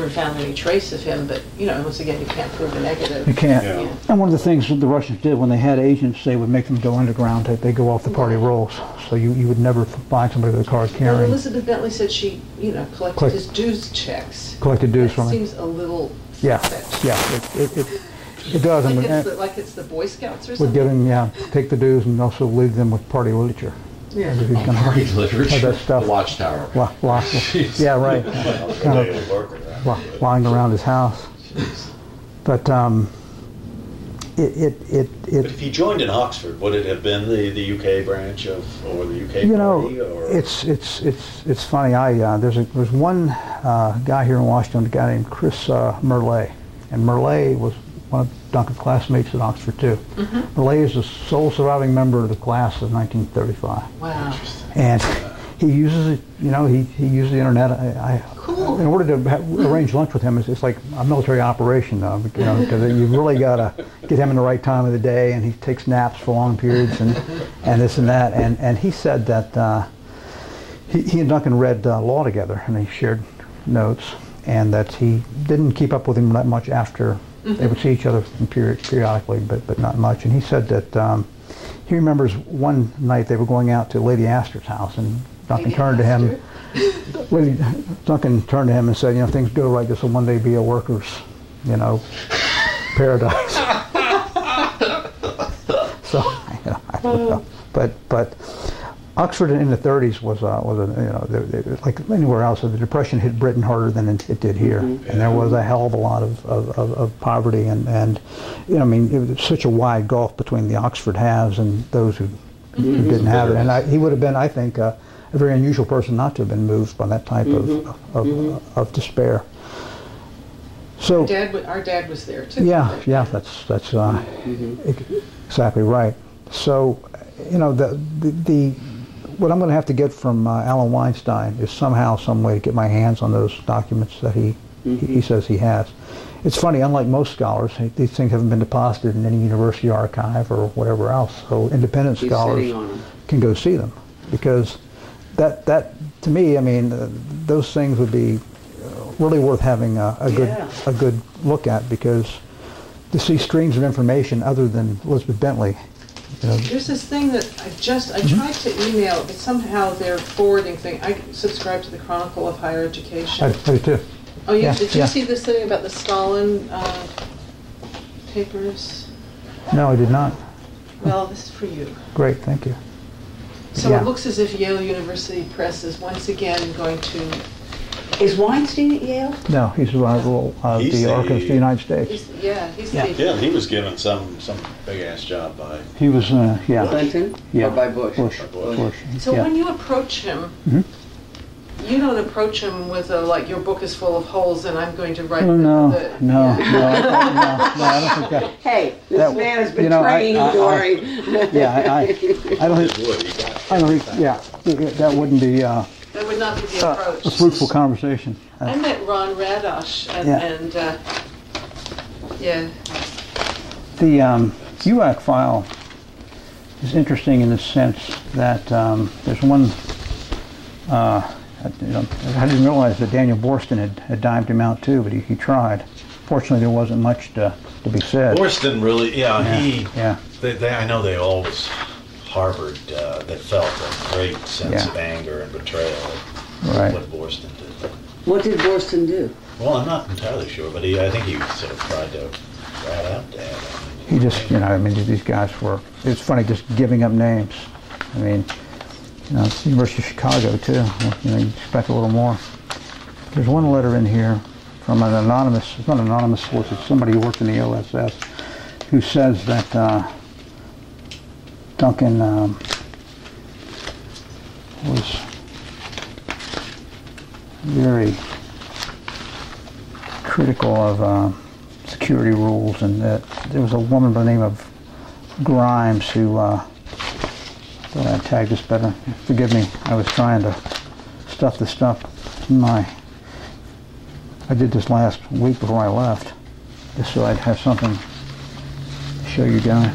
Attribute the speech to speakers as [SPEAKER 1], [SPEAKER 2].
[SPEAKER 1] haven't found any trace of him, but, you know, once again, you can't prove a negative.
[SPEAKER 2] You can't.
[SPEAKER 3] Yeah.
[SPEAKER 1] Yeah.
[SPEAKER 2] And one of the things that the Russians did when they had agents, they would make them go underground. They go off the party rolls. So you would never find somebody with a card
[SPEAKER 1] Well,
[SPEAKER 2] carrying.
[SPEAKER 1] Elizabeth Bentley said she, you know, collected his dues checks.
[SPEAKER 2] Collected dues
[SPEAKER 1] That
[SPEAKER 2] from him.
[SPEAKER 1] seems a little
[SPEAKER 2] Yeah,
[SPEAKER 1] far-fetched.
[SPEAKER 2] yeah, it does.
[SPEAKER 1] Like it's the Boy Scouts or
[SPEAKER 2] Would
[SPEAKER 1] something?
[SPEAKER 2] give him, yeah, take the dues and also leave them with party literature.
[SPEAKER 1] Yeah.
[SPEAKER 2] He's gonna
[SPEAKER 4] Party
[SPEAKER 2] have
[SPEAKER 4] literature.
[SPEAKER 2] that stuff.
[SPEAKER 3] The Watchtower.
[SPEAKER 2] Yeah, right. Kind of lying around his house. But
[SPEAKER 5] But if he joined in Oxford, would it have been the UK branch of, or the UK
[SPEAKER 2] you know,
[SPEAKER 5] party? Or?
[SPEAKER 2] it's funny. There's one guy here in Washington, a guy named Chris Merlet, and Merlet was one of Duncan's classmates at Oxford too.
[SPEAKER 1] Mm-hmm.
[SPEAKER 2] Merlet is the sole surviving member of the class of 1935,
[SPEAKER 1] Wow.
[SPEAKER 2] and he uses it. You know, he uses the internet.
[SPEAKER 1] Cool.
[SPEAKER 2] In order to arrange lunch with him, it's like a military operation, though. You know, because you really got to get him in the right time of the day, and he takes naps for long periods, and this and that. And he said that he and Duncan read law together, and they shared notes, and that he didn't keep up with him that much after. They would see each other periodically, but not much. And he said that he remembers one night they were going out to Lady Astor's house, and Duncan turned to him. Duncan turned to him and said, "You know, if things go right, this will one day be a workers, you know, paradise." So I don't know, but Oxford in the 30s was like anywhere else. The Depression hit Britain harder than it did here, and there was a hell of a lot of poverty, and you know, I mean, it was such a wide gulf between the Oxford haves and those who didn't have it. And he would have been, I think, a very unusual person not to have been moved by that type of despair. So
[SPEAKER 1] Our dad was there too.
[SPEAKER 2] yeah, that's exactly right. So, you know, the what I'm going to have to get from Alan Weinstein is somehow, some way to get my hands on those documents that he says he has. It's funny, unlike most scholars, these things haven't been deposited in any university archive or whatever else. So independent scholars can go see them, because that to me, I mean, those things would be really worth having a good look at, because to see streams of information other than Elizabeth Bentley. You know,
[SPEAKER 1] There's this thing that I tried to email, but somehow their forwarding thing. I subscribe to the Chronicle of Higher Education.
[SPEAKER 2] I do too.
[SPEAKER 1] Oh, did you
[SPEAKER 2] yeah.
[SPEAKER 1] see this thing about the Stalin papers?
[SPEAKER 2] No, I did not.
[SPEAKER 1] Well, this is for you.
[SPEAKER 2] Great, thank you.
[SPEAKER 1] So
[SPEAKER 2] Yeah.
[SPEAKER 1] it looks as if Yale University Press is once again going to...
[SPEAKER 6] Is Weinstein at Yale?
[SPEAKER 2] No, he's the Archivist of the United States.
[SPEAKER 1] He's
[SPEAKER 2] Yeah.
[SPEAKER 5] Yeah, he was given some big ass job by.
[SPEAKER 2] He was, yeah.
[SPEAKER 6] Clinton?
[SPEAKER 2] Yeah.
[SPEAKER 6] Or by Bush?
[SPEAKER 2] Bush.
[SPEAKER 1] So
[SPEAKER 2] Yeah.
[SPEAKER 1] when you approach him, you don't approach him with like, your book is full of holes and I'm going to write
[SPEAKER 2] No,
[SPEAKER 1] the...
[SPEAKER 2] no, I don't think that.
[SPEAKER 6] Hey, this
[SPEAKER 2] That-
[SPEAKER 6] man has been
[SPEAKER 2] you know,
[SPEAKER 6] trained, Dory.
[SPEAKER 2] Yeah, I don't think, yeah, that wouldn't be
[SPEAKER 1] That would not be the approach.
[SPEAKER 2] a fruitful conversation.
[SPEAKER 1] I met Ron Radosh and
[SPEAKER 2] The UAC file is interesting in the sense that there's one, I didn't realize that Daniel Borston had dimed him out too, but he tried. Fortunately, there wasn't much to be said.
[SPEAKER 5] Borston really,
[SPEAKER 2] Yeah.
[SPEAKER 5] I know they always harbored, they felt a great sense of anger and betrayal at
[SPEAKER 2] Right.
[SPEAKER 5] what Borston did.
[SPEAKER 6] What did Borston do?
[SPEAKER 5] Well, I'm not entirely sure, but I think he sort of tried to rat out Dad.
[SPEAKER 2] He just, I mean, these guys were, it's funny just giving up names. I mean, it's the University of Chicago too. You expect a little more. There's one letter in here from an anonymous, it's not an anonymous source, it's somebody who worked in the OSS, who says that Duncan was very critical of security rules, and that there was a woman by the name of Grimes who thought I'd tag this better. Forgive me, I was trying to stuff the stuff in I did this last week before I left, just so I'd have something to show you guys.